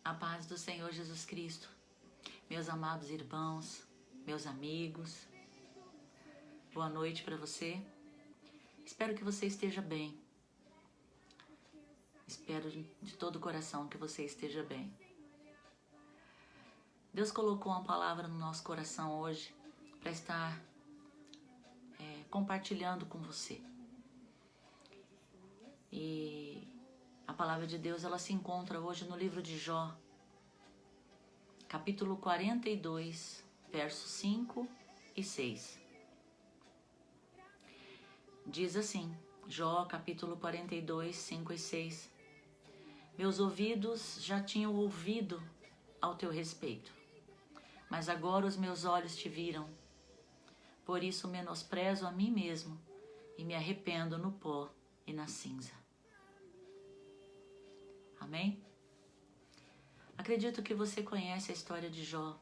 A paz do Senhor Jesus Cristo, meus amados irmãos, meus amigos, boa noite para você. Espero que você esteja bem. Espero de todo o coração que você esteja bem. Deus colocou uma palavra no nosso coração hoje para estar compartilhando com você. E a palavra de Deus, ela se encontra hoje no livro de Jó, capítulo 42, versos 5 e 6. Diz assim, Jó, capítulo 42, 5 e 6. Meus ouvidos já tinham ouvido ao teu respeito, mas agora os meus olhos te viram. Por isso menosprezo a mim mesmo e me arrependo no pó e na cinza. Amém? Acredito que você conhece a história de Jó.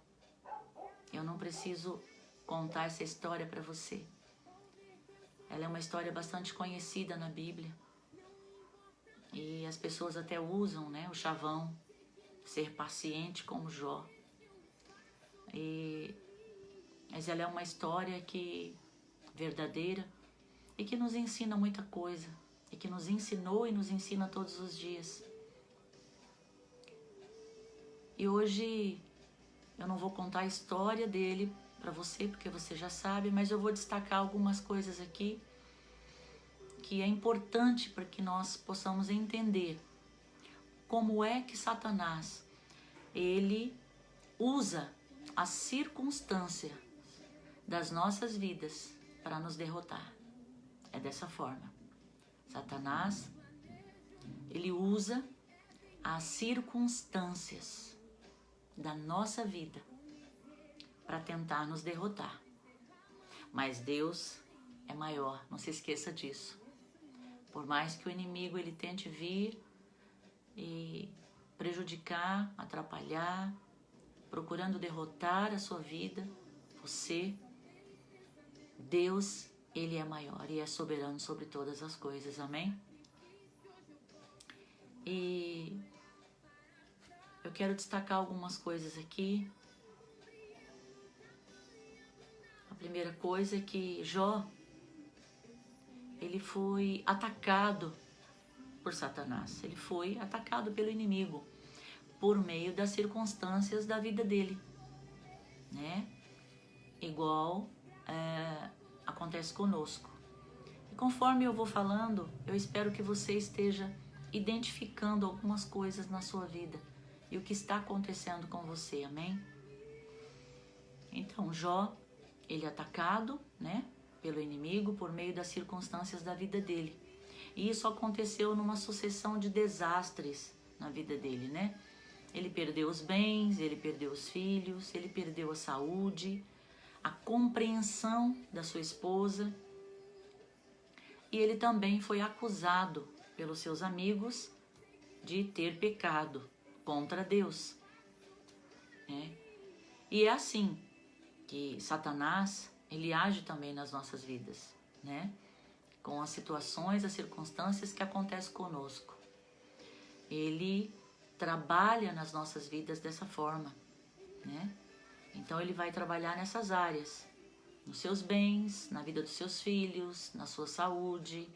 Eu não preciso contar essa história para você. Ela é uma história bastante conhecida na Bíblia. E as pessoas até usam, o chavão, ser paciente como Jó. Mas ela é uma história verdadeira e que nos ensina muita coisa. E que nos ensinou e nos ensina todos os dias. E hoje eu não vou contar a história dele para você, porque você já sabe, mas eu vou destacar algumas coisas aqui que é importante para que nós possamos entender como é que Satanás, ele usa as circunstâncias das nossas vidas para nos derrotar. É dessa forma. Satanás, ele usa as circunstâncias da nossa vida para tentar nos derrotar. Mas Deus é maior, não se esqueça disso. Por mais que o inimigo ele tente vir e prejudicar, atrapalhar, procurando derrotar a sua vida, Deus, ele é maior e é soberano sobre todas as coisas, amém? E eu quero destacar algumas coisas aqui. A primeira coisa é que Jó, ele foi atacado por Satanás. Ele foi atacado pelo inimigo por meio das circunstâncias da vida dele, Igual acontece conosco. E conforme eu vou falando, eu espero que você esteja identificando algumas coisas na sua vida e o que está acontecendo com você, amém? Então, Jó, ele é atacado, pelo inimigo por meio das circunstâncias da vida dele. E isso aconteceu numa sucessão de desastres na vida dele, Ele perdeu os bens, ele perdeu os filhos, ele perdeu a saúde, a compreensão da sua esposa. E ele também foi acusado pelos seus amigos de ter pecado contra Deus. E é assim que Satanás, ele age também nas nossas vidas, com as situações, as circunstâncias que acontecem conosco. Ele trabalha nas nossas vidas dessa forma, Então ele vai trabalhar nessas áreas, nos seus bens, na vida dos seus filhos, na sua saúde,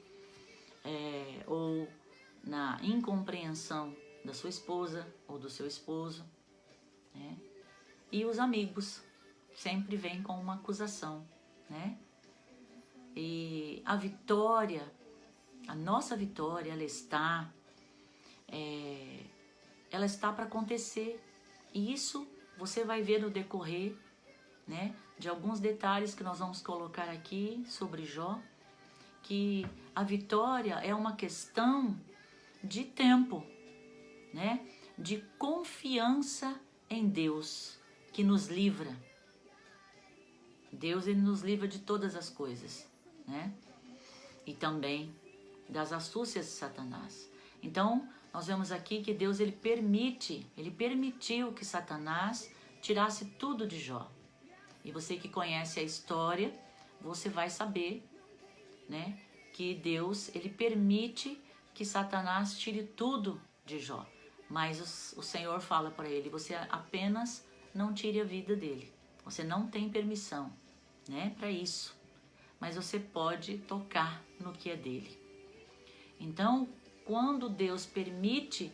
ou na incompreensão da sua esposa ou do seu esposo, E os amigos sempre vêm com uma acusação, E a vitória, a nossa vitória, ela está para acontecer. E isso você vai ver no decorrer, de alguns detalhes que nós vamos colocar aqui sobre Jó, que a vitória é uma questão de tempo, de confiança em Deus, que nos livra. Deus, ele nos livra de todas as coisas, E também das astúcias de Satanás. Então, nós vemos aqui que Deus, ele permitiu que Satanás tirasse tudo de Jó. E você que conhece a história, você vai saber, que Deus, ele permite que Satanás tire tudo de Jó. Mas o Senhor fala para ele, você apenas não tire a vida dele. Você não tem permissão, né, para isso. Mas você pode tocar no que é dele. Então, quando Deus permite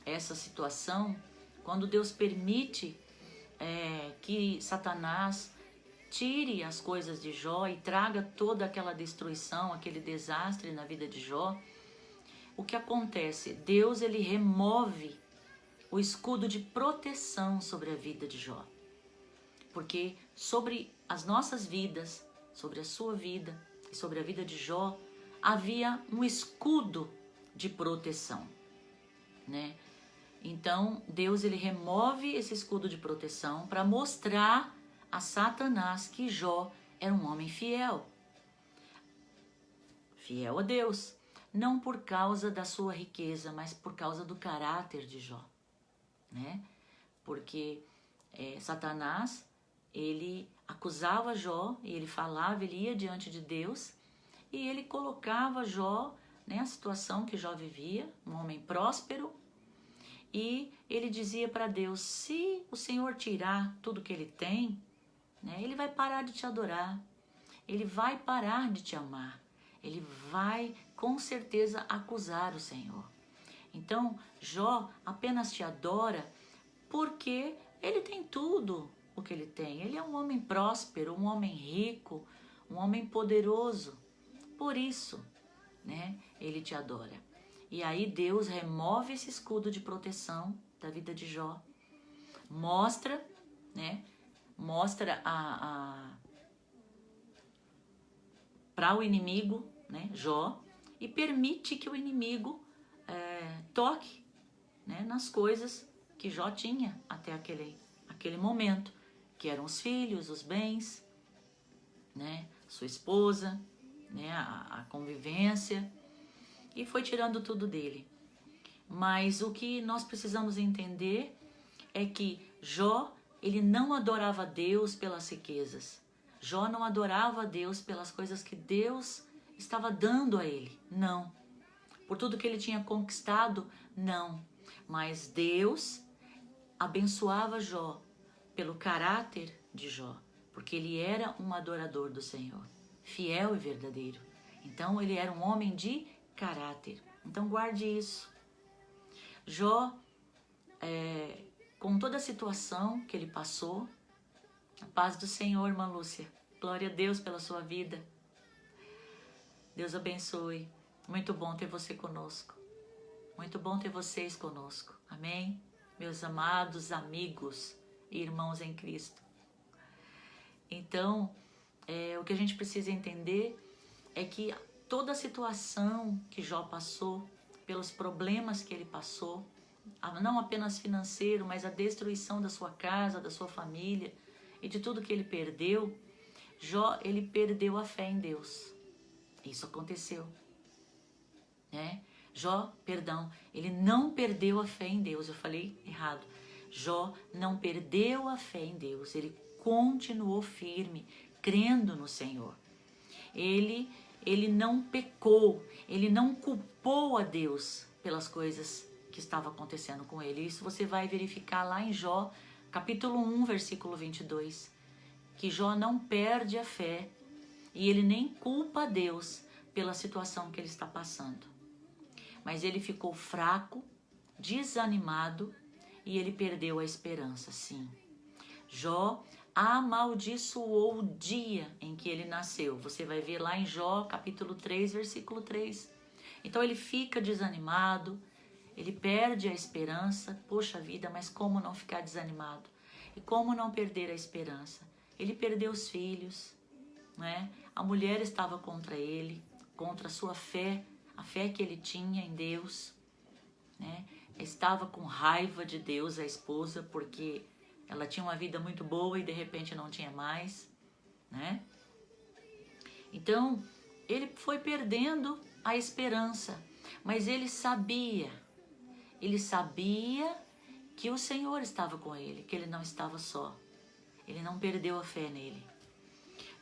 essa situação, quando Deus permite que Satanás tire as coisas de Jó e traga toda aquela destruição, aquele desastre na vida de Jó, o que acontece? Deus, ele remove o escudo de proteção sobre a vida de Jó. Porque sobre as nossas vidas, sobre a sua vida e sobre a vida de Jó, havia um escudo de proteção, né? Então, Deus, ele remove esse escudo de proteção para mostrar a Satanás que Jó era um homem fiel. Fiel a Deus. Não por causa da sua riqueza, mas por causa do caráter de Jó, né? Porque Satanás, ele acusava Jó, e ele falava, ele ia diante de Deus, e ele colocava Jó, né, a situação que Jó vivia, um homem próspero, e ele dizia para Deus, se o Senhor tirar tudo que ele tem, né, ele vai parar de te adorar, ele vai parar de te amar, ele vai com certeza acusar o Senhor. Então, Jó apenas te adora porque ele tem tudo o que ele tem. Ele é um homem próspero, um homem rico, um homem poderoso. Por isso, né, ele te adora. E aí Deus remove esse escudo de proteção da vida de Jó. Mostra, né, mostra para o inimigo, né, Jó, e permite que o inimigo toque, né, nas coisas que Jó tinha até aquele momento, que eram os filhos, os bens, né, sua esposa, né, a convivência, e foi tirando tudo dele. Mas o que nós precisamos entender é que Jó, ele não adorava a Deus pelas riquezas. Jó não adorava a Deus pelas coisas que Deus estava dando a ele, não. Por tudo que ele tinha conquistado, não. Mas Deus abençoava Jó pelo caráter de Jó, porque ele era um adorador do Senhor, fiel e verdadeiro. Então ele era um homem de caráter. Então guarde isso. Jó, com toda a situação que ele passou, a paz do Senhor, irmã Lúcia, glória a Deus pela sua vida. Deus abençoe. Muito bom ter você conosco. Muito bom ter vocês conosco. Amém? Meus amados amigos e irmãos em Cristo. Então, o que a gente precisa entender é que toda a situação que Jó passou, pelos problemas que ele passou, não apenas financeiro, mas a destruição da sua casa, da sua família e de tudo que ele perdeu, Jó, ele perdeu a fé em Deus. Isso aconteceu, né? Jó, perdão, ele não perdeu a fé em Deus. Eu falei errado. Jó não perdeu a fé em Deus. Ele continuou firme, crendo no Senhor. Ele não pecou, ele não culpou a Deus pelas coisas que estavam acontecendo com ele. Isso você vai verificar lá em Jó, capítulo 1, versículo 22. Que Jó não perde a fé e ele nem culpa a Deus pela situação que ele está passando. Mas ele ficou fraco, desanimado e ele perdeu a esperança, sim. Jó amaldiçoou o dia em que ele nasceu. Você vai ver lá em Jó, capítulo 3, versículo 3. Então ele fica desanimado, ele perde a esperança. Poxa vida, mas como não ficar desanimado? E como não perder a esperança? Ele perdeu os filhos, né? A mulher estava contra ele, contra a sua fé, a fé que ele tinha em Deus, né? Estava com raiva de Deus, a esposa, porque ela tinha uma vida muito boa e de repente não tinha mais, né? Então, ele foi perdendo a esperança, mas ele sabia que o Senhor estava com ele, que ele não estava só. Ele não perdeu a fé nele.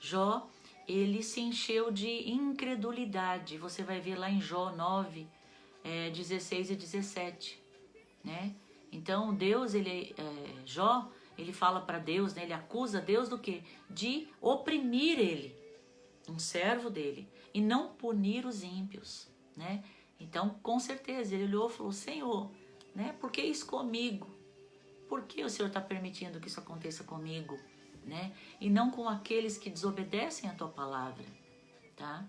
Jó, ele se encheu de incredulidade. Você vai ver lá em Jó 9, 16 e 17. né? Então Deus, Jó, ele fala para Deus, né? Ele acusa Deus do quê? De oprimir ele, um servo dele, e não punir os ímpios, né? Então, com certeza, ele olhou e falou: Senhor, né? Por que isso comigo? Por que o Senhor está permitindo que isso aconteça comigo, né? E não com aqueles que desobedecem a tua palavra, tá?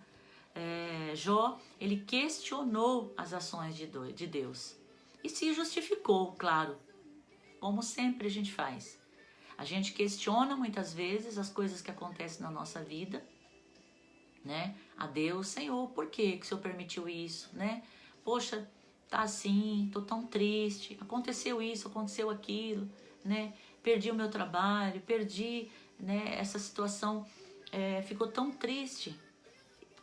Jó, ele questionou as ações de Deus e se justificou, claro, como sempre a gente faz. A gente questiona muitas vezes as coisas que acontecem na nossa vida, né? A Deus: Senhor, por que o Senhor permitiu isso, né? Poxa, tá assim, tô tão triste, aconteceu isso, aconteceu aquilo, né? Perdi o meu trabalho, perdi, né? Essa situação ficou tão triste.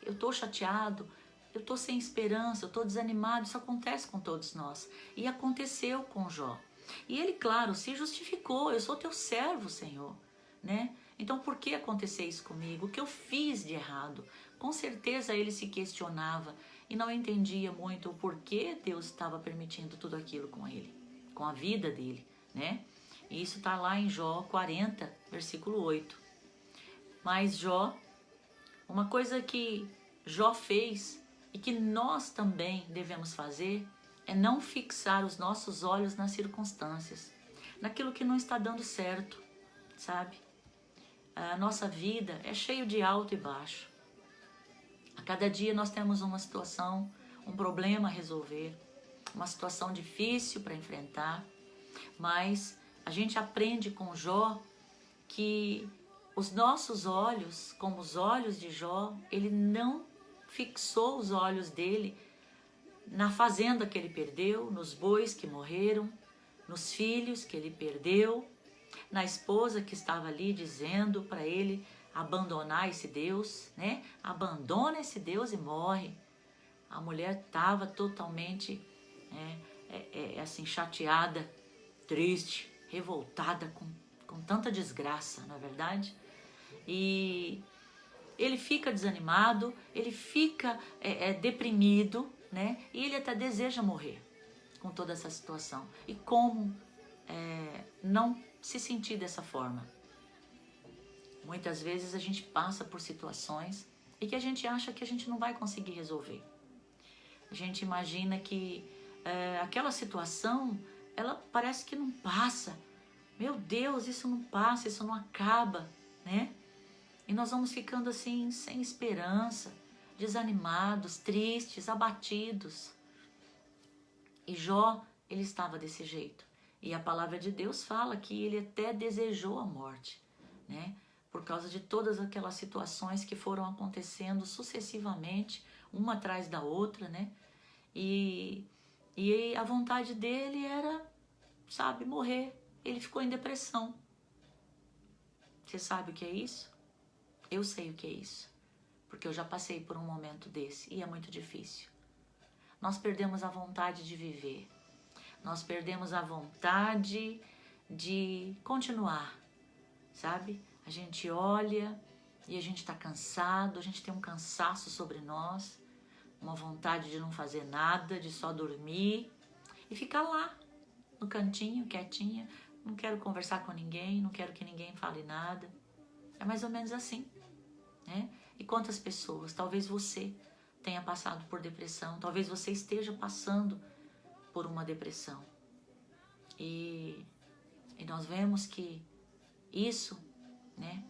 Eu tô chateado, eu tô sem esperança, eu tô desanimado. Isso acontece com todos nós. E aconteceu com Jó. E ele, claro, se justificou: eu sou teu servo, Senhor, né? Então por que acontecer isso comigo? O que eu fiz de errado? Com certeza ele se questionava e não entendia muito o porquê Deus estava permitindo tudo aquilo com ele, com a vida dele, né? E isso está lá em Jó 40, versículo 8. Mas Jó, uma coisa que Jó fez e que nós também devemos fazer é não fixar os nossos olhos nas circunstâncias, naquilo que não está dando certo, sabe? A nossa vida é cheia de alto e baixo. A cada dia nós temos uma situação, um problema a resolver, uma situação difícil para enfrentar, mas a gente aprende com Jó que os nossos olhos, como os olhos de Jó, ele não fixou os olhos dele na fazenda que ele perdeu, nos bois que morreram, nos filhos que ele perdeu, na esposa que estava ali dizendo para ele abandonar esse Deus, né? Abandona esse Deus e morre. A mulher estava totalmente assim, chateada, triste, revoltada com tanta desgraça, não é verdade? E ele fica desanimado, ele fica deprimido, né? E ele até deseja morrer com toda essa situação. E como não se sentir dessa forma? Muitas vezes a gente passa por situações e que a gente acha que a gente não vai conseguir resolver. A gente imagina que aquela situação, ela parece que não passa. Meu Deus, isso não passa, isso não acaba, né? E nós vamos ficando assim, sem esperança, desanimados, tristes, abatidos. E Jó, ele estava desse jeito. E a palavra de Deus fala que ele até desejou a morte, né? Por causa de todas aquelas situações que foram acontecendo sucessivamente, uma atrás da outra, né? E a vontade dele era, sabe, morrer. Ele ficou em depressão. Você sabe o que é isso? Eu sei o que é isso, porque eu já passei por um momento desse e é muito difícil. Nós perdemos a vontade de viver. Nós perdemos a vontade de continuar, sabe? A gente olha e a gente está cansado, a gente tem um cansaço sobre nós, uma vontade de não fazer nada, de só dormir e ficar lá, no cantinho, quietinha. Não quero conversar com ninguém, não quero que ninguém fale nada. É mais ou menos assim, né? E quantas pessoas, talvez você tenha passado por depressão, talvez você esteja passando por uma depressão. E nós vemos que isso, né,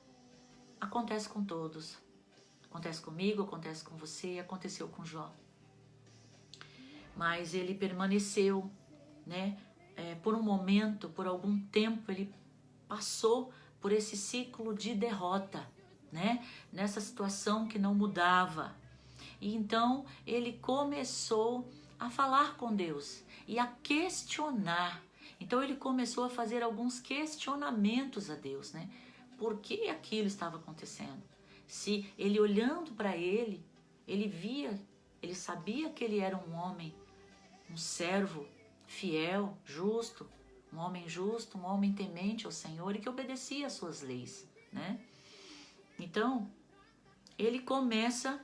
acontece com todos. Acontece comigo, acontece com você, aconteceu com Jó. Mas ele permaneceu, né, por um momento, por algum tempo, ele passou por esse ciclo de derrota, né, nessa situação que não mudava. E então ele começou a falar com Deus e a questionar. Então ele começou a fazer alguns questionamentos a Deus, né? Por que aquilo estava acontecendo? Se ele olhando para ele, ele via, ele sabia que ele era um homem, um servo fiel, justo, um homem temente ao Senhor e que obedecia às suas leis, né? Então, ele começa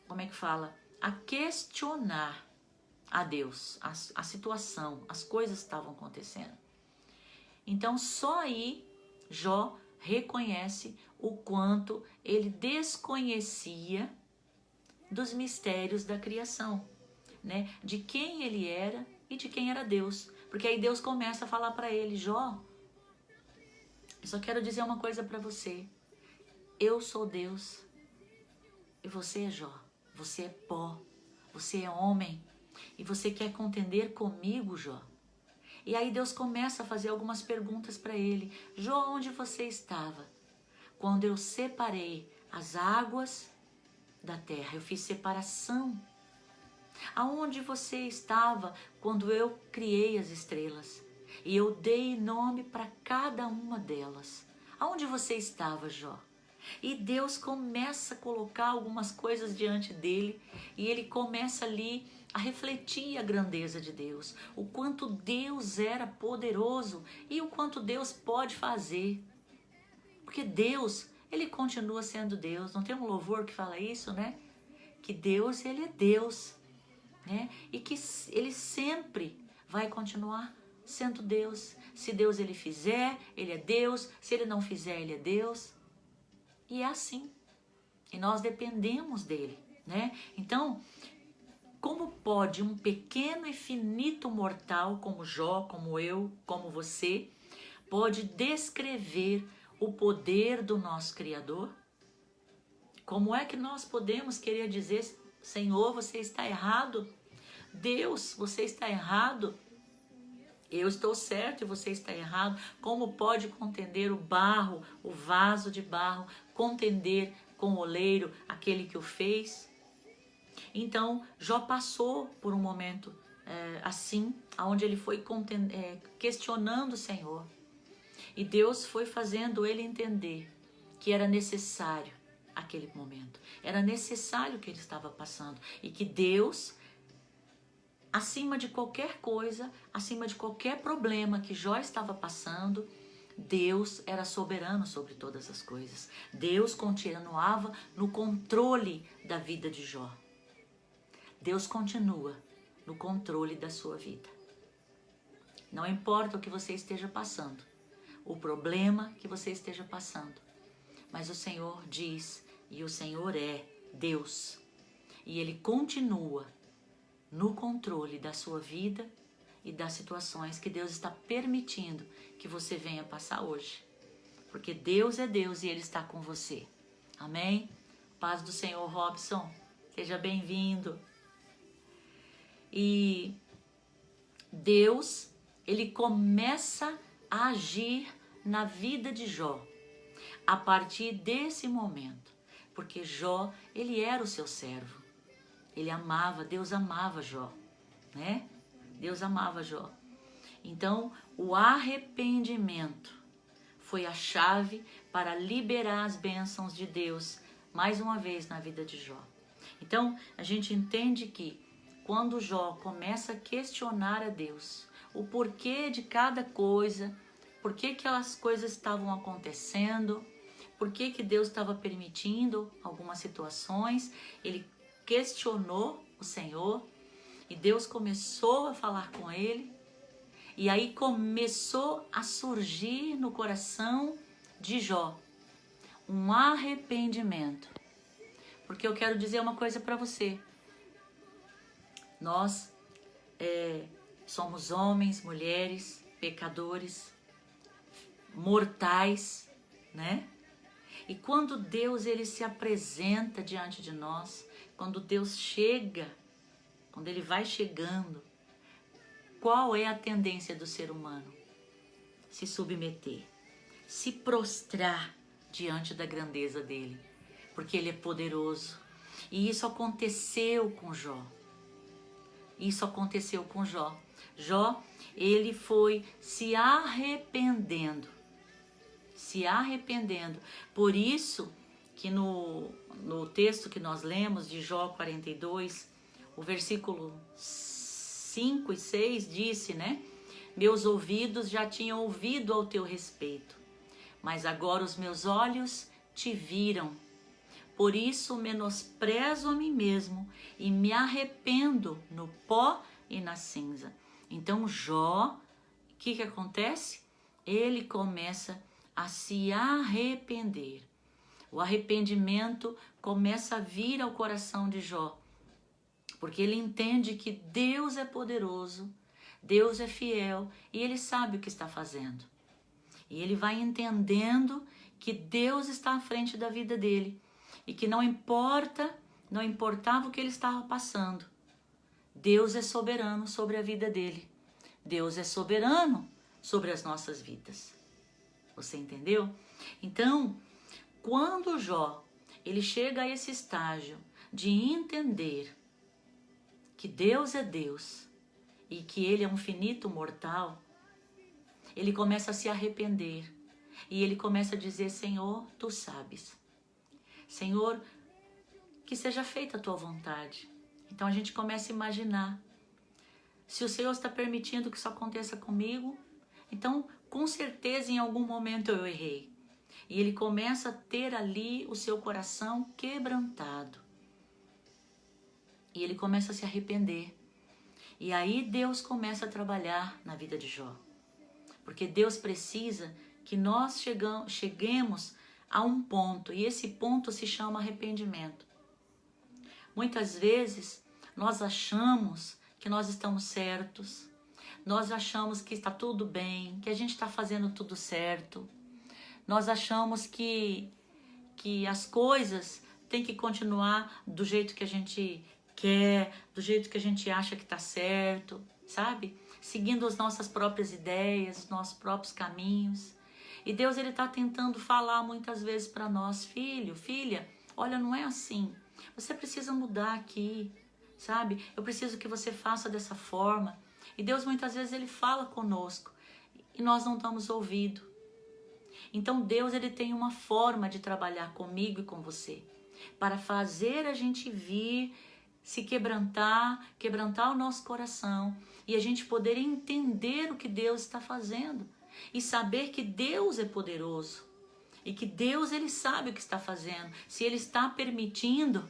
como é que fala? A questionar a Deus, a situação, as coisas estavam acontecendo. Então só aí Jó reconhece o quanto ele desconhecia dos mistérios da criação, né? De quem ele era e de quem era Deus. Porque aí Deus começa a falar para ele: Jó, eu só quero dizer uma coisa para você. Eu sou Deus e você é Jó. Você é pó, você é homem e você quer contender comigo, Jó? E aí Deus começa a fazer algumas perguntas para ele. Jó, onde você estava quando eu separei as águas da terra? Eu fiz separação. Aonde você estava quando eu criei as estrelas e eu dei nome para cada uma delas? Aonde você estava, Jó? E Deus começa a colocar algumas coisas diante dele e ele começa ali a refletir a grandeza de Deus, o quanto Deus era poderoso e o quanto Deus pode fazer. Porque Deus, ele continua sendo Deus. Não tem um louvor que fala isso, né? Que Deus, ele é Deus, né? E que ele sempre vai continuar sendo Deus. Se Deus ele fizer, ele é Deus. Se ele não fizer, ele é Deus. E é assim. E nós dependemos dele, né? Então, como pode um pequeno e finito mortal como Jó, como eu, como você, pode descrever o poder do nosso Criador? Como é que nós podemos querer dizer: Senhor, você está errado? Deus, você está errado? Eu estou certo e você está errado. Como pode contender o barro, o vaso de barro, contender com o oleiro, aquele que o fez? Então, Jó passou por um momento assim, onde ele foi questionando o Senhor. E Deus foi fazendo ele entender que era necessário aquele momento. Era necessário o que ele estava passando. E que Deus, acima de qualquer coisa, acima de qualquer problema que Jó estava passando, Deus era soberano sobre todas as coisas. Deus continuava no controle da vida de Jó. Deus continua no controle da sua vida. Não importa o que você esteja passando, o problema que você esteja passando, mas o Senhor diz, e o Senhor é Deus, e Ele continua no controle da sua vida e das situações que Deus está permitindo que você venha passar hoje. Porque Deus é Deus e Ele está com você. Amém? Paz do Senhor, Robson. Seja bem-vindo. E Deus, Ele começa a agir na vida de Jó a partir desse momento. Porque Jó, ele era o seu servo. Ele amava, Deus amava Jó, né? Deus amava Jó. Então, o arrependimento foi a chave para liberar as bênçãos de Deus, mais uma vez, na vida de Jó. Então, a gente entende que quando Jó começa a questionar a Deus, o porquê de cada coisa, por que aquelas coisas estavam acontecendo, por que Deus estava permitindo algumas situações, ele questionou o Senhor e Deus começou a falar com ele. E aí começou a surgir no coração de Jó um arrependimento. Porque eu quero dizer uma coisa para você. Nós somos homens, mulheres, pecadores, mortais, né? E quando Deus ele se apresenta diante de nós, quando Deus chega, quando Ele vai chegando, qual é a tendência do ser humano? Se submeter, se prostrar diante da grandeza dEle, porque Ele é poderoso. E isso aconteceu com Jó. Isso aconteceu com Jó. Jó, ele foi se arrependendo. Se arrependendo. Por isso que no texto que nós lemos de Jó 42, o versículo 5 e 6 disse, né? Meus ouvidos já tinham ouvido ao teu respeito, mas agora os meus olhos te viram. Por isso menosprezo a mim mesmo e me arrependo no pó e na cinza. Então Jó, o que acontece? Ele começa a se arrepender. O arrependimento começa a vir ao coração de Jó, porque ele entende que Deus é poderoso, Deus é fiel e ele sabe o que está fazendo. E ele vai entendendo que Deus está à frente da vida dele e que não importava o que ele estava passando. Deus é soberano sobre a vida dele. Deus é soberano sobre as nossas vidas. Você entendeu? Então, quando Jó, ele chega a esse estágio de entender que Deus é Deus e que ele é um finito mortal, ele começa a se arrepender e ele começa a dizer: Senhor, tu sabes. Senhor, que seja feita a tua vontade. Então a gente começa a imaginar, se o Senhor está permitindo que isso aconteça comigo, então com certeza em algum momento eu errei. E ele começa a ter ali o seu coração quebrantado. E ele começa a se arrepender. E aí Deus começa a trabalhar na vida de Jó. Porque Deus precisa que nós cheguemos a um ponto. E esse ponto se chama arrependimento. Muitas vezes nós achamos que nós estamos certos. Nós achamos que está tudo bem, que a gente está fazendo tudo certo. Nós achamos que as coisas têm que continuar do jeito que a gente quer, do jeito que a gente acha que está certo, sabe? Seguindo as nossas próprias ideias, os nossos próprios caminhos. E Deus, ele está tentando falar muitas vezes para nós: filho, filha, olha, não é assim. Você precisa mudar aqui, sabe? Eu preciso que você faça dessa forma. E Deus muitas vezes ele fala conosco e nós não damos ouvido. Então Deus, ele tem uma forma de trabalhar comigo e com você, para fazer a gente vir, se quebrantar o nosso coração e a gente poder entender o que Deus está fazendo e saber que Deus é poderoso e que Deus, ele sabe o que está fazendo. Se ele está permitindo,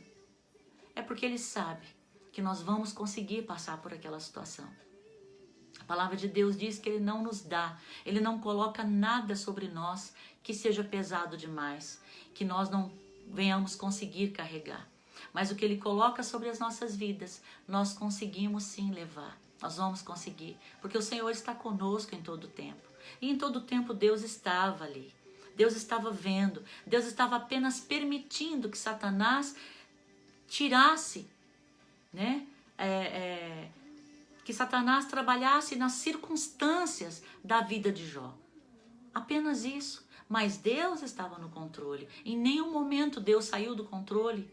é porque ele sabe que nós vamos conseguir passar por aquela situação. A palavra de Deus diz que ele não nos dá, ele não coloca nada sobre nós que seja pesado demais, que nós não venhamos conseguir carregar. Mas o que ele coloca sobre as nossas vidas, nós conseguimos sim levar. Nós vamos conseguir, porque o Senhor está conosco em todo o tempo. E em todo o tempo Deus estava ali. Deus estava vendo. Deus estava apenas permitindo que Satanás tirasse, né? Que Satanás trabalhasse nas circunstâncias da vida de Jó. Apenas isso. Mas Deus estava no controle. Em nenhum momento Deus saiu do controle.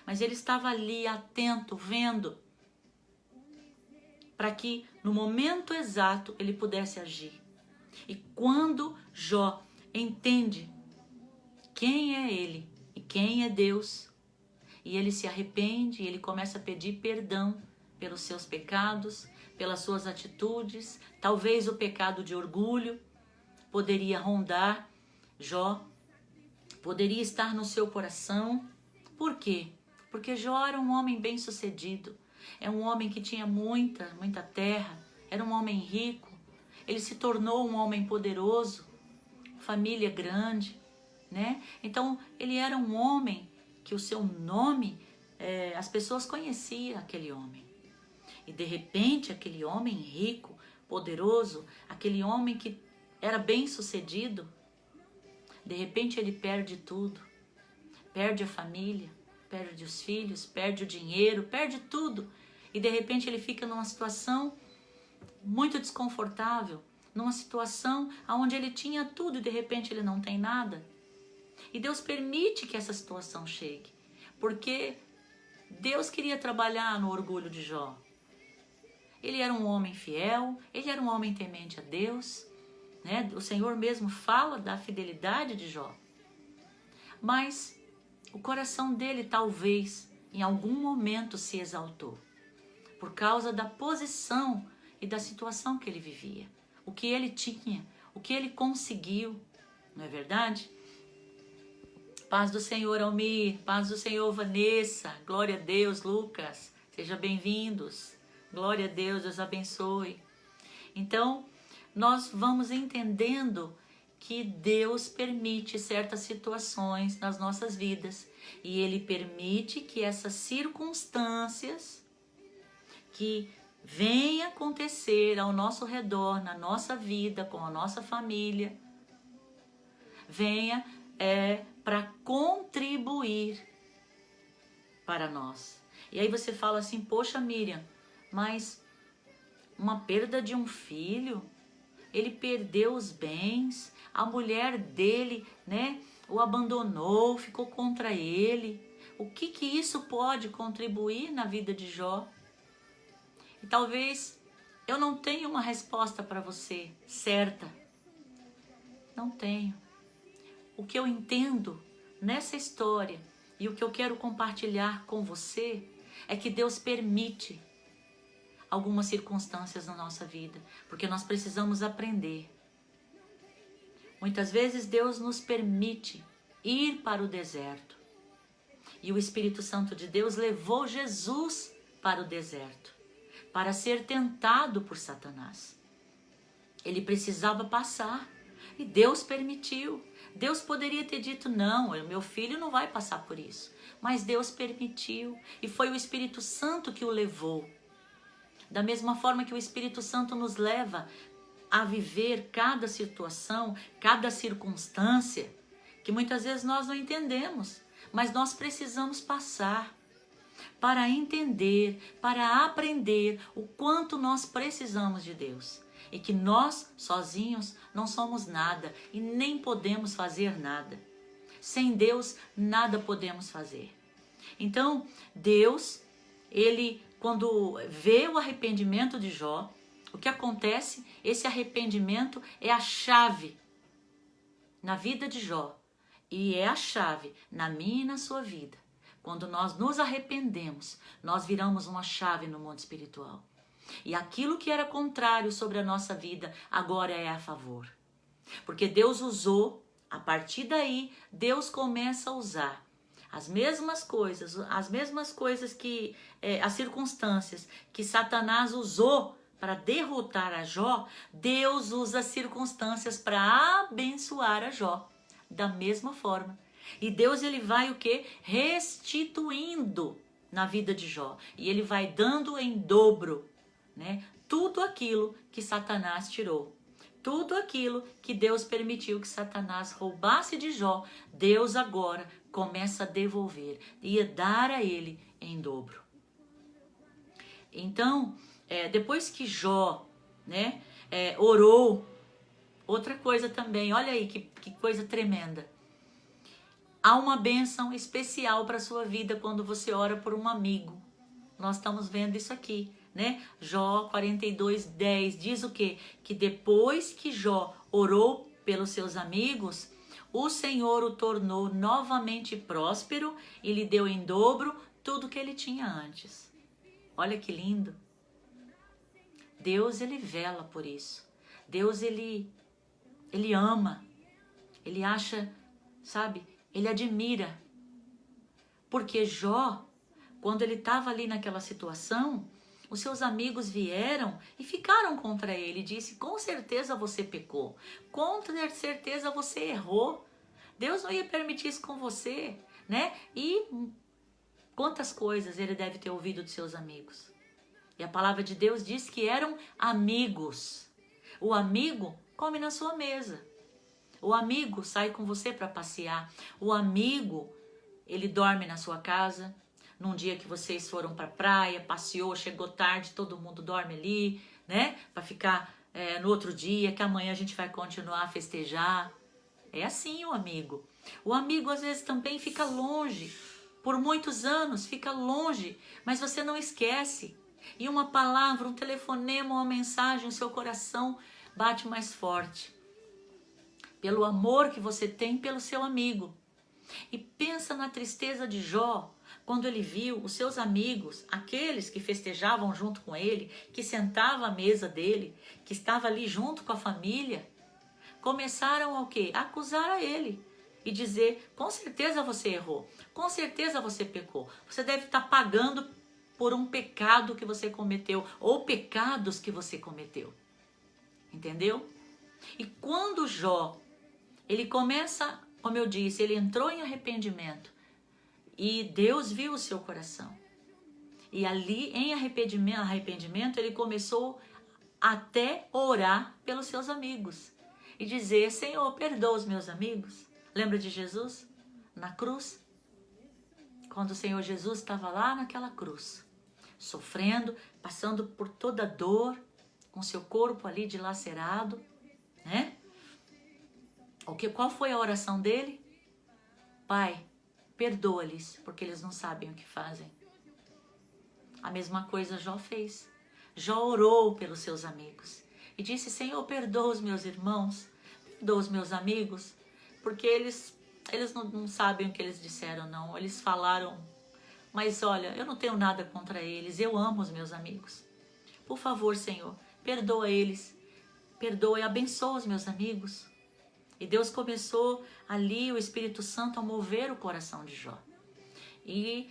Mas ele estava ali atento, vendo, para que no momento exato ele pudesse agir. E quando Jó entende quem é ele e quem é Deus, e ele se arrepende, e ele começa a pedir perdão pelos seus pecados, pelas suas atitudes, talvez o pecado de orgulho poderia rondar Jó, poderia estar no seu coração. Por quê? Porque Jó era um homem bem-sucedido, é um homem que tinha muita terra, era um homem rico, ele se tornou um homem poderoso, família grande, né? Então ele era um homem que o seu nome, as pessoas conheciam aquele homem. E de repente aquele homem rico, poderoso, aquele homem que era bem-sucedido, de repente ele perde tudo, perde a família, perde os filhos, perde o dinheiro, perde tudo. E de repente ele fica numa situação muito desconfortável, numa situação onde ele tinha tudo e de repente ele não tem nada. E Deus permite que essa situação chegue, porque Deus queria trabalhar no orgulho de Jó. Ele era um homem fiel, ele era um homem temente a Deus, né? O Senhor mesmo fala da fidelidade de Jó. Mas o coração dele talvez em algum momento se exaltou, por causa da posição e da situação que ele vivia. O que ele tinha, o que ele conseguiu, não é verdade? Paz do Senhor, Almir, paz do Senhor, Vanessa, glória a Deus, Lucas, sejam bem-vindos. Glória a Deus, Deus abençoe. Então, nós vamos entendendo que Deus permite certas situações nas nossas vidas. E Ele permite que essas circunstâncias que venham acontecer ao nosso redor, na nossa vida, com a nossa família, venha para contribuir para nós. E aí você fala assim, poxa Miriam, mas uma perda de um filho, ele perdeu os bens, a mulher dele, né, o abandonou, ficou contra ele. O que isso pode contribuir na vida de Jó? E talvez eu não tenha uma resposta para você certa. Não tenho. O que eu entendo nessa história e o que eu quero compartilhar com você é que Deus permite algumas circunstâncias na nossa vida, porque nós precisamos aprender. Muitas vezes Deus nos permite ir para o deserto. E o Espírito Santo de Deus levou Jesus para o deserto, para ser tentado por Satanás. Ele precisava passar e Deus permitiu. Deus poderia ter dito, não, meu filho não vai passar por isso. Mas Deus permitiu e foi o Espírito Santo que o levou. Da mesma forma que o Espírito Santo nos leva a viver cada situação, cada circunstância, que muitas vezes nós não entendemos, mas nós precisamos passar para entender, para aprender o quanto nós precisamos de Deus. E que nós, sozinhos, não somos nada e nem podemos fazer nada. Sem Deus, nada podemos fazer. Então, Deus, Ele, quando vê o arrependimento de Jó, o que acontece? Esse arrependimento é a chave na vida de Jó. E é a chave na minha e na sua vida. Quando nós nos arrependemos, nós viramos uma chave no mundo espiritual. E aquilo que era contrário sobre a nossa vida, agora é a favor. Porque Deus usou, a partir daí, Deus começa a usar as mesmas coisas que, as circunstâncias que Satanás usou para derrotar a Jó, Deus usa as circunstâncias para abençoar a Jó. Da mesma forma. E Deus, ele vai o quê? Restituindo na vida de Jó. E ele vai dando em dobro, né? Tudo aquilo que Satanás tirou. Tudo aquilo que Deus permitiu que Satanás roubasse de Jó, Deus agora começa a devolver e a dar a ele em dobro. Então, depois que Jó, né, orou, outra coisa também, olha aí que coisa tremenda. Há uma bênção especial para a sua vida quando você ora por um amigo. Nós estamos vendo isso aqui, né? Jó 42:10 diz o quê? Que depois que Jó orou pelos seus amigos, o Senhor o tornou novamente próspero e lhe deu em dobro tudo que ele tinha antes. Olha que lindo. Deus, ele vela por isso. Deus, ele ama, ele acha, sabe, ele admira. Porque Jó, quando ele estava ali naquela situação, os seus amigos vieram e ficaram contra ele e disse, com certeza você pecou, com certeza você errou, Deus não ia permitir isso com você, né? E quantas coisas ele deve ter ouvido dos seus amigos. E a palavra de Deus diz que eram amigos. O amigo come na sua mesa. O amigo sai com você para passear. O amigo, ele dorme na sua casa. Num dia que vocês foram para a praia, passeou, chegou tarde, todo mundo dorme ali, né? Para ficar no outro dia, que amanhã a gente vai continuar a festejar. É assim o amigo. O amigo às vezes também fica longe. Por muitos anos fica longe, mas você não esquece. E uma palavra, um telefonema, uma mensagem, o seu coração bate mais forte. Pelo amor que você tem pelo seu amigo. E pensa na tristeza de Jó, quando ele viu os seus amigos, aqueles que festejavam junto com ele, que sentavam à mesa dele, que estava ali junto com a família, começaram a o quê? A acusar a ele e dizer, com certeza você errou, com certeza você pecou, você deve estar pagando por um pecado que você cometeu ou pecados que você cometeu. Entendeu? E quando Jó, ele começa, como eu disse, ele entrou em arrependimento e Deus viu o seu coração. E ali em arrependimento ele começou até orar pelos seus amigos e dizer: Senhor, perdoa os meus amigos. Lembra de Jesus na cruz? Quando o Senhor Jesus estava lá naquela cruz, sofrendo, passando por toda dor, com seu corpo ali dilacerado, né? Qual foi a oração dele? Pai, perdoa-lhes, porque eles não sabem o que fazem. A mesma coisa Jó fez. Jó orou pelos seus amigos e disse: Senhor, perdoa os meus irmãos, perdoa os meus amigos, porque eles não sabem o que eles disseram, não. Eles falaram, mas olha, eu não tenho nada contra eles, eu amo os meus amigos. Por favor, Senhor, perdoa eles, perdoa e abençoa os meus amigos. E Deus começou ali, o Espírito Santo, a mover o coração de Jó. E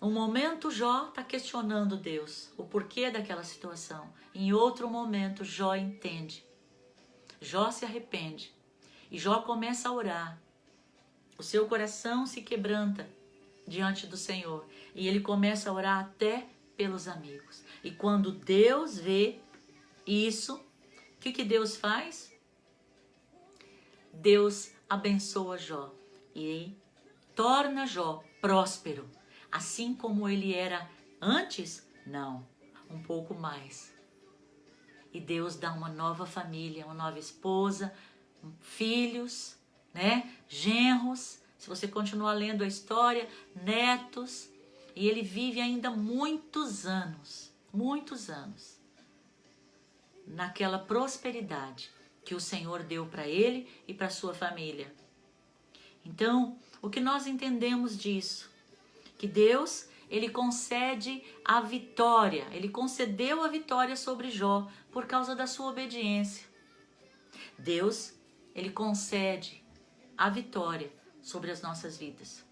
um momento Jó está questionando Deus, o porquê daquela situação. Em outro momento Jó entende. Jó se arrepende. E Jó começa a orar. O seu coração se quebranta diante do Senhor. E ele começa a orar até pelos amigos. E quando Deus vê isso, o que Deus faz? Deus abençoa Jó e torna Jó próspero. Assim como ele era antes? Não, um pouco mais. E Deus dá uma nova família, uma nova esposa, filhos, né? Genros. Se você continuar lendo a história, netos. E ele vive ainda muitos anos naquela prosperidade que o Senhor deu para ele e para sua família. Então, o que nós entendemos disso? Que Deus, ele concede a vitória, ele concedeu a vitória sobre Jó por causa da sua obediência. Deus, ele concede a vitória sobre as nossas vidas.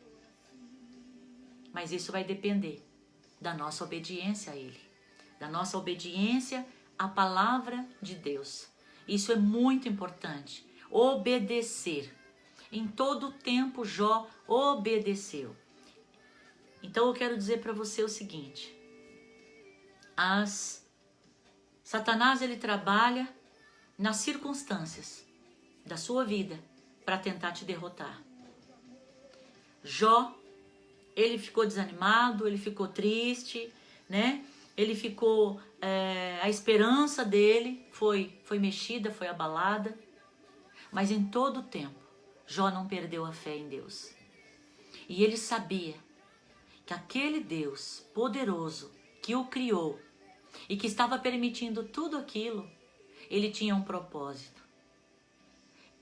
Mas isso vai depender da nossa obediência a ele, da nossa obediência à palavra de Deus. Isso é muito importante, obedecer. Em todo tempo Jó obedeceu. Então eu quero dizer para você o seguinte: Satanás, ele trabalha nas circunstâncias da sua vida para tentar te derrotar. Jó, ele ficou desanimado, ele ficou triste, né? Ele ficou, a esperança dele foi mexida, foi abalada. Mas em todo o tempo, Jó não perdeu a fé em Deus. E ele sabia que aquele Deus poderoso que o criou e que estava permitindo tudo aquilo, ele tinha um propósito.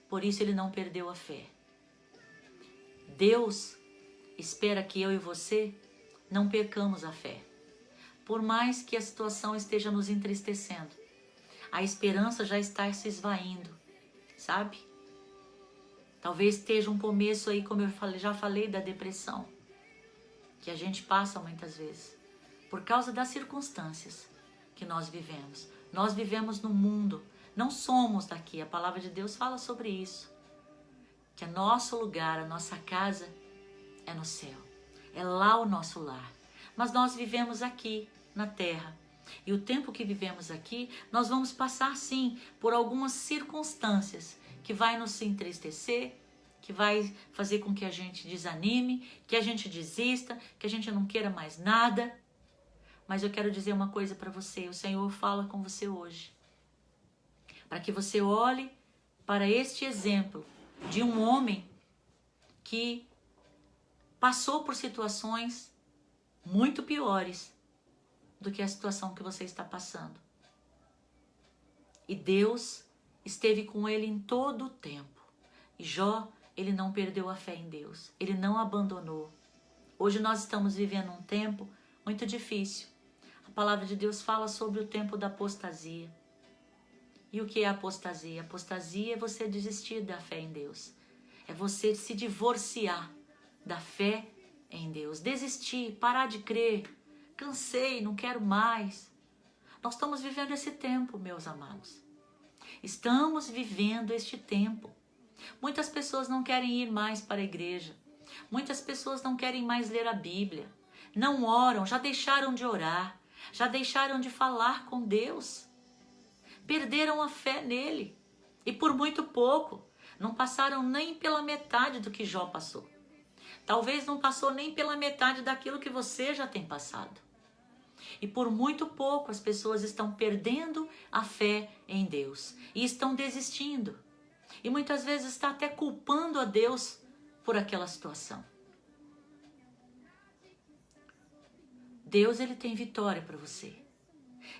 Por isso ele não perdeu a fé. Deus espera que eu e você não percamos a fé. Por mais que a situação esteja nos entristecendo, a esperança já está se esvaindo, sabe? Talvez esteja um começo aí, como já falei, da depressão, que a gente passa muitas vezes, por causa das circunstâncias que nós vivemos. Nós vivemos no mundo, não somos daqui. A palavra de Deus fala sobre isso, que o nosso lugar, a nossa casa é no céu, é lá o nosso lar. Mas nós vivemos aqui na terra, e o tempo que vivemos aqui, nós vamos passar sim por algumas circunstâncias que vai nos entristecer, que vai fazer com que a gente desanime, que a gente desista, que a gente não queira mais nada. Mas eu quero dizer uma coisa para você: o Senhor fala com você hoje, para que você olhe para este exemplo de um homem que passou por situações muito piores do que a situação que você está passando. E Deus esteve com ele em todo o tempo. E Jó, ele não perdeu a fé em Deus, ele não abandonou. Hoje nós estamos vivendo um tempo muito difícil. A palavra de Deus fala sobre o tempo da apostasia. E o que é apostasia? Apostasia é você desistir da fé em Deus. É você se divorciar da fé em Deus. Desistir, parar de crer. cansei, não quero mais. Nós estamos vivendo esse tempo, meus amados. Estamos vivendo este tempo. Muitas pessoas não querem ir mais para a igreja. Muitas pessoas não querem mais ler a Bíblia. Não oram, já deixaram de orar. Já deixaram de falar com Deus. Perderam a fé nele. E por muito pouco. Não passaram nem pela metade do que Jó passou. Talvez não passou nem pela metade daquilo que você já tem passado. E por muito pouco as pessoas estão perdendo a fé em Deus. E estão desistindo. E muitas vezes está até culpando a Deus por aquela situação. Deus, ele tem vitória para você.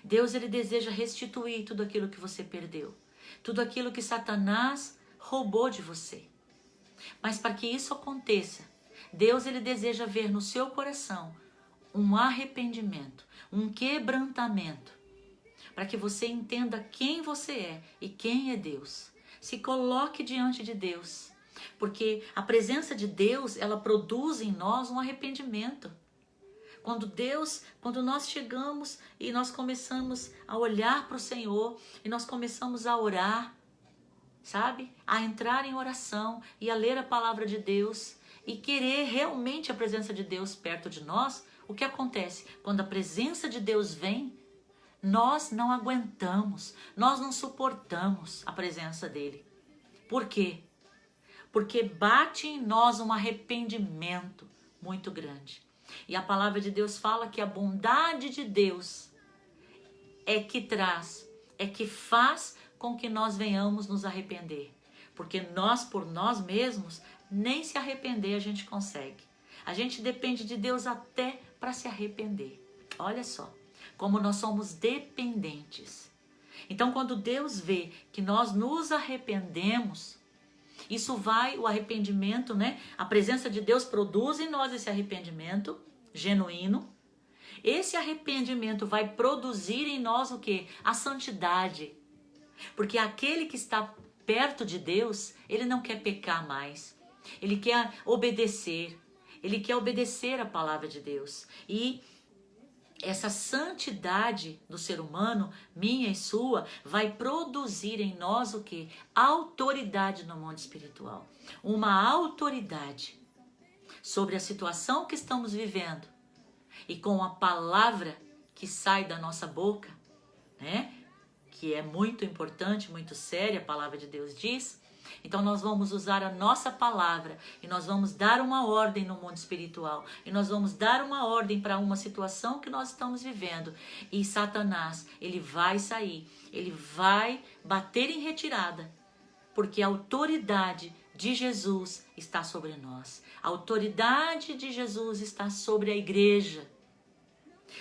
Deus, ele deseja restituir tudo aquilo que você perdeu. Tudo aquilo que Satanás roubou de você. Mas para que isso aconteça, Deus, ele deseja ver no seu coração um arrependimento, um quebrantamento, para que você entenda quem você é e quem é Deus. Se coloque diante de Deus, porque a presença de Deus, ela produz em nós um arrependimento. Quando nós chegamos e nós começamos a olhar para o Senhor e nós começamos a orar, sabe? A entrar em oração e a ler a palavra de Deus e querer realmente a presença de Deus perto de nós, o que acontece? Quando a presença de Deus vem, nós não aguentamos, nós não suportamos a presença dele. Por quê? Porque bate em nós um arrependimento muito grande. E a palavra de Deus fala que a bondade de Deus é que traz, é que faz com que nós venhamos nos arrepender. Porque nós, por nós mesmos, nem se arrepender a gente consegue. A gente depende de Deus até para se arrepender. Olha só, como nós somos dependentes. Então, quando Deus vê que nós nos arrependemos, isso vai, o arrependimento, né? A presença de Deus produz em nós esse arrependimento genuíno. Esse arrependimento vai produzir em nós o quê? A santidade. Porque aquele que está perto de Deus, ele não quer pecar mais. Ele quer obedecer. Ele quer obedecer a palavra de Deus. E essa santidade do ser humano, minha e sua, vai produzir em nós o quê? Autoridade no mundo espiritual. Uma autoridade sobre a situação que estamos vivendo. E com a palavra que sai da nossa boca, né? Que é muito importante, muito séria, a palavra de Deus diz. Então nós vamos usar a nossa palavra e nós vamos dar uma ordem no mundo espiritual. E nós vamos dar uma ordem para uma situação que nós estamos vivendo. E Satanás, ele vai sair, ele vai bater em retirada. Porque a autoridade de Jesus está sobre nós. A autoridade de Jesus está sobre a igreja.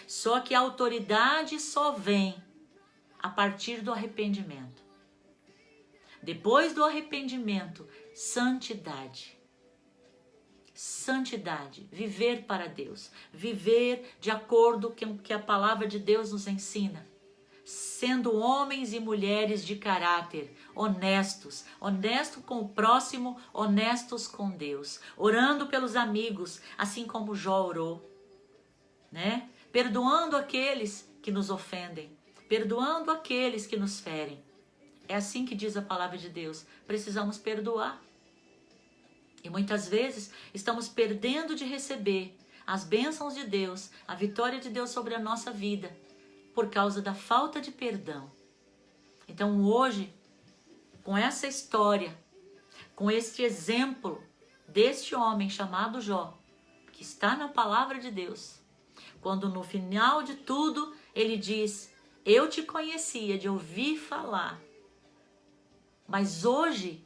Só que a autoridade só vem a partir do arrependimento. Depois do arrependimento, santidade. Santidade, viver para Deus, viver de acordo com o que a palavra de Deus nos ensina, sendo homens e mulheres de caráter, honestos, honestos com o próximo, honestos com Deus, orando pelos amigos, assim como Jó orou, né? Perdoando aqueles que nos ofendem, perdoando aqueles que nos ferem. É assim que diz a palavra de Deus. Precisamos perdoar. E muitas vezes estamos perdendo de receber as bênçãos de Deus, a vitória de Deus sobre a nossa vida, por causa da falta de perdão. Então hoje, com essa história, com este exemplo deste homem chamado Jó, que está na palavra de Deus, quando no final de tudo ele diz: eu te conhecia de ouvir falar, mas hoje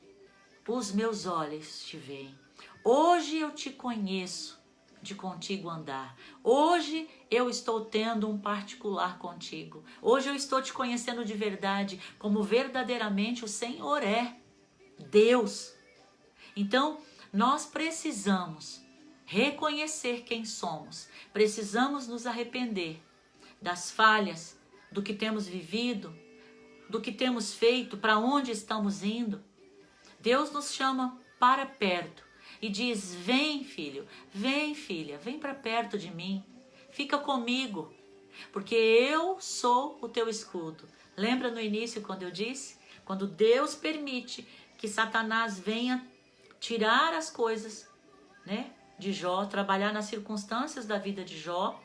os meus olhos te veem. Hoje eu te conheço de contigo andar. Hoje eu estou tendo um particular contigo. Hoje eu estou te conhecendo de verdade, como verdadeiramente o Senhor é Deus. Então, nós precisamos reconhecer quem somos. Precisamos nos arrepender das falhas, do que temos vivido, do que temos feito, para onde estamos indo. Deus nos chama para perto e diz: vem, filho, vem, filha, vem para perto de mim. fica comigo, porque eu sou o teu escudo. Lembra no início quando eu disse? Quando Deus permite que Satanás venha tirar as coisas, né, de Jó, trabalhar nas circunstâncias da vida de Jó,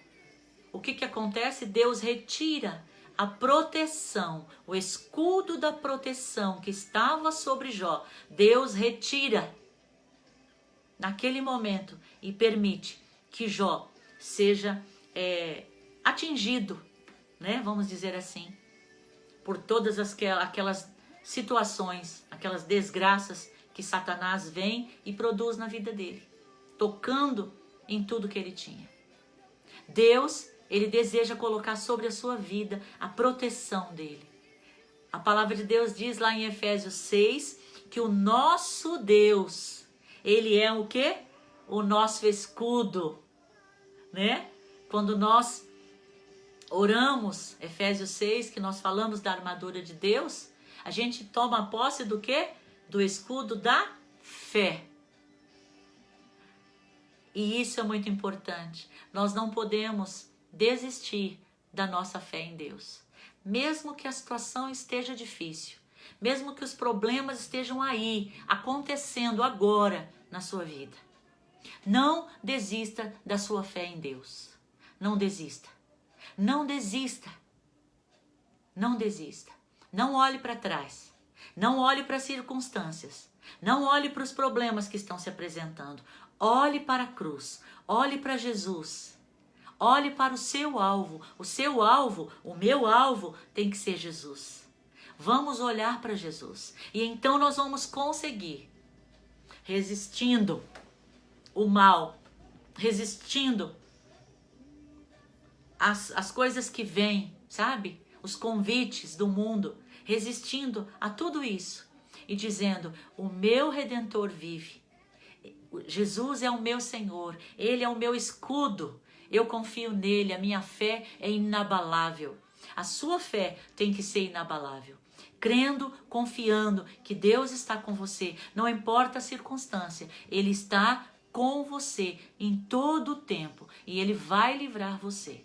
o que acontece? Deus retira a proteção, o escudo da proteção que estava sobre Jó. Deus retira naquele momento e permite que Jó seja atingido, né, vamos dizer assim, por todas aquelas situações, aquelas desgraças que Satanás vem e produz na vida dele, tocando em tudo que ele tinha. Deus, ele deseja colocar sobre a sua vida a proteção dele. A palavra de Deus diz lá em Efésios 6 que o nosso Deus, ele é o quê? O nosso escudo, né? Quando nós oramos, Efésios 6, que nós falamos da armadura de Deus, a gente toma posse do quê? Do escudo da fé. E isso é muito importante. Nós não podemos desistir da nossa fé em Deus. Mesmo que a situação esteja difícil, mesmo que os problemas estejam aí, acontecendo agora na sua vida. Não desista da sua fé em Deus. Não desista. Não desista. Não desista. Não olhe para trás. Não olhe para as circunstâncias. Não olhe para os problemas que estão se apresentando. Olhe para a cruz. Olhe para Jesus. Olhe para o seu alvo. O seu alvo, o meu alvo, tem que ser Jesus. Vamos olhar para Jesus. E então nós vamos conseguir, resistindo o mal, resistindo as coisas que vêm, sabe? Os convites do mundo, resistindo a tudo isso e dizendo: o meu Redentor vive. Jesus é o meu Senhor, Ele é o meu escudo. Eu confio nele, a minha fé é inabalável. A sua fé tem que ser inabalável. Crendo, confiando que Deus está com você, não importa a circunstância, Ele está com você em todo o tempo e Ele vai livrar você.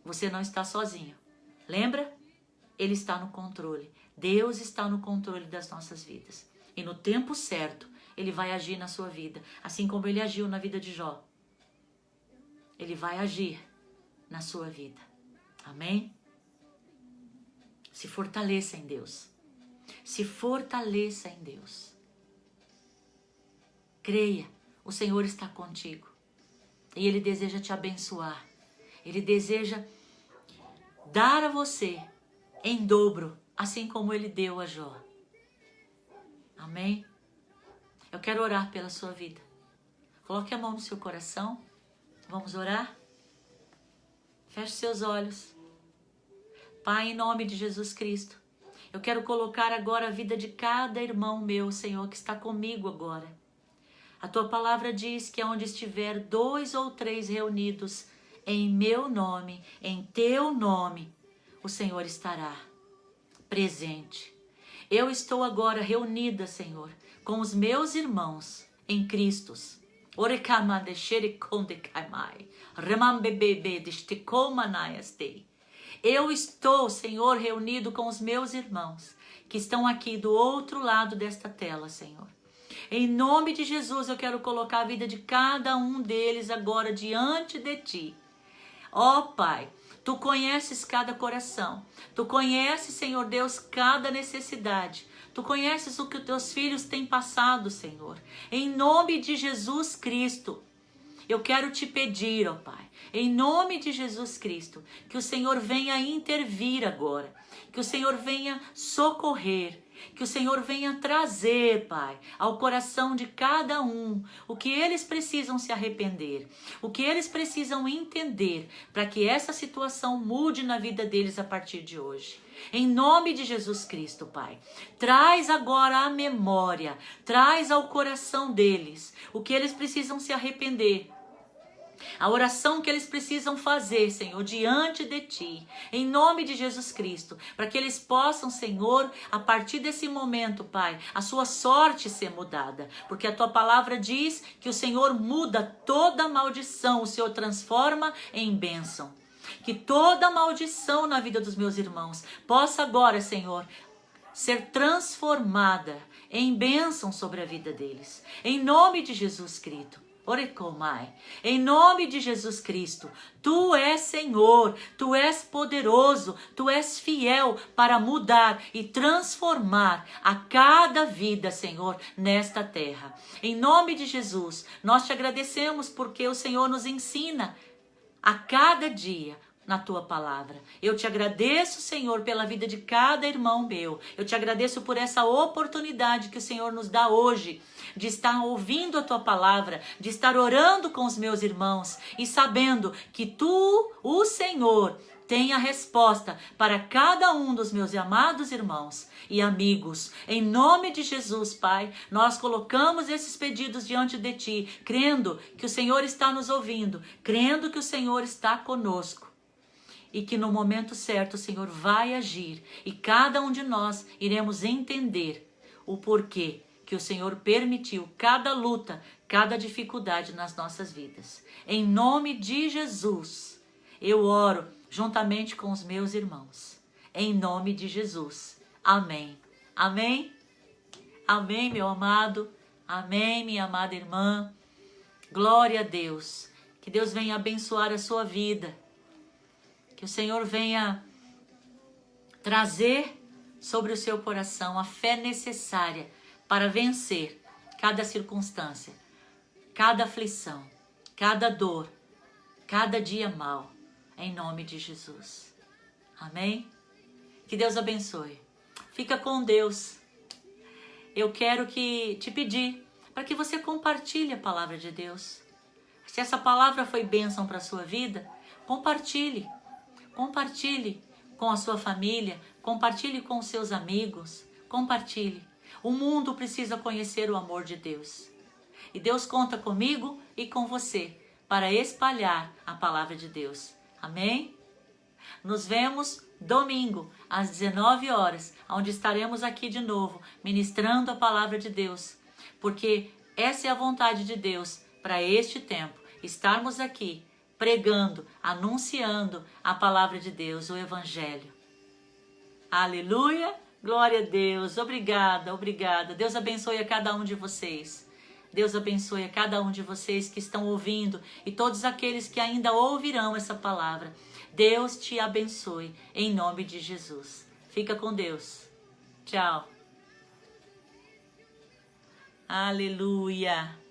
Você não está sozinho. Lembra? Ele está no controle. Deus está no controle das nossas vidas. E no tempo certo, Ele vai agir na sua vida, assim como Ele agiu na vida de Jó. Ele vai agir na sua vida. Amém? Se fortaleça em Deus. Se fortaleça em Deus. Creia, o Senhor está contigo. E Ele deseja te abençoar. Ele deseja dar a você em dobro, assim como Ele deu a Jó. Amém? Eu quero orar pela sua vida. Coloque a mão no seu coração. Vamos orar? Feche seus olhos. Pai, em nome de Jesus Cristo, eu quero colocar agora a vida de cada irmão meu, Senhor, que está comigo agora. A tua palavra diz que onde estiver 2 ou 3 reunidos em meu nome, em teu nome, o Senhor estará presente. Eu estou agora reunida, Senhor, com os meus irmãos em Cristo. Eu estou, Senhor, reunido com os meus irmãos que estão aqui do outro lado desta tela, Senhor. Em nome de Jesus, eu quero colocar a vida de cada um deles agora diante de Ti. Ó Pai, Tu conheces cada coração. Tu conheces, Senhor Deus, cada necessidade. Tu conheces o que os Teus filhos têm passado, Senhor. Em nome de Jesus Cristo, eu quero Te pedir, ó Pai, em nome de Jesus Cristo, que o Senhor venha intervir agora, que o Senhor venha socorrer, que o Senhor venha trazer, Pai, ao coração de cada um o que eles precisam se arrepender, o que eles precisam entender para que essa situação mude na vida deles a partir de hoje. Em nome de Jesus Cristo, Pai, traz agora a memória, traz ao coração deles o que eles precisam se arrepender. A oração que eles precisam fazer, Senhor, diante de Ti, em nome de Jesus Cristo, para que eles possam, Senhor, a partir desse momento, Pai, a sua sorte ser mudada, porque a Tua palavra diz que o Senhor muda toda maldição, o Senhor transforma em bênção. Que toda maldição na vida dos meus irmãos possa agora, Senhor, ser transformada em bênção sobre a vida deles, em nome de Jesus Cristo. Orecomai, em nome de Jesus Cristo, Tu és Senhor, Tu és poderoso, Tu és fiel para mudar e transformar a cada vida, Senhor, nesta terra. Em nome de Jesus, nós Te agradecemos porque o Senhor nos ensina a cada dia na Tua palavra. Eu Te agradeço, Senhor, pela vida de cada irmão meu. Eu Te agradeço por essa oportunidade que o Senhor nos dá hoje de estar ouvindo a Tua palavra, de estar orando com os meus irmãos e sabendo que Tu, o Senhor, tem a resposta para cada um dos meus amados irmãos e amigos. Em nome de Jesus, Pai, nós colocamos esses pedidos diante de Ti, crendo que o Senhor está nos ouvindo, crendo que o Senhor está conosco. E que no momento certo o Senhor vai agir e cada um de nós iremos entender o porquê que o Senhor permitiu cada luta, cada dificuldade nas nossas vidas. Em nome de Jesus, eu oro juntamente com os meus irmãos. Em nome de Jesus. Amém. Amém? Amém, meu amado. Amém, minha amada irmã. Glória a Deus. Que Deus venha abençoar a sua vida. Que o Senhor venha trazer sobre o seu coração a fé necessária para vencer cada circunstância, cada aflição, cada dor, cada dia mau, em nome de Jesus. Amém? Que Deus abençoe. Fica com Deus. Eu quero te pedir para que você compartilhe a palavra de Deus. Se essa palavra foi bênção para a sua vida, compartilhe. Compartilhe com a sua família, compartilhe com os seus amigos, compartilhe. O mundo precisa conhecer o amor de Deus. E Deus conta comigo e com você para espalhar a palavra de Deus. Amém? Nos vemos domingo às 19 horas, onde estaremos aqui de novo, ministrando a palavra de Deus. Porque essa é a vontade de Deus para este tempo, estarmos aqui pregando, anunciando a palavra de Deus, o Evangelho. Aleluia, glória a Deus, obrigada, obrigada. Deus abençoe a cada um de vocês. Deus abençoe a cada um de vocês que estão ouvindo e todos aqueles que ainda ouvirão essa palavra. Deus te abençoe, em nome de Jesus. Fica com Deus. Tchau. Aleluia.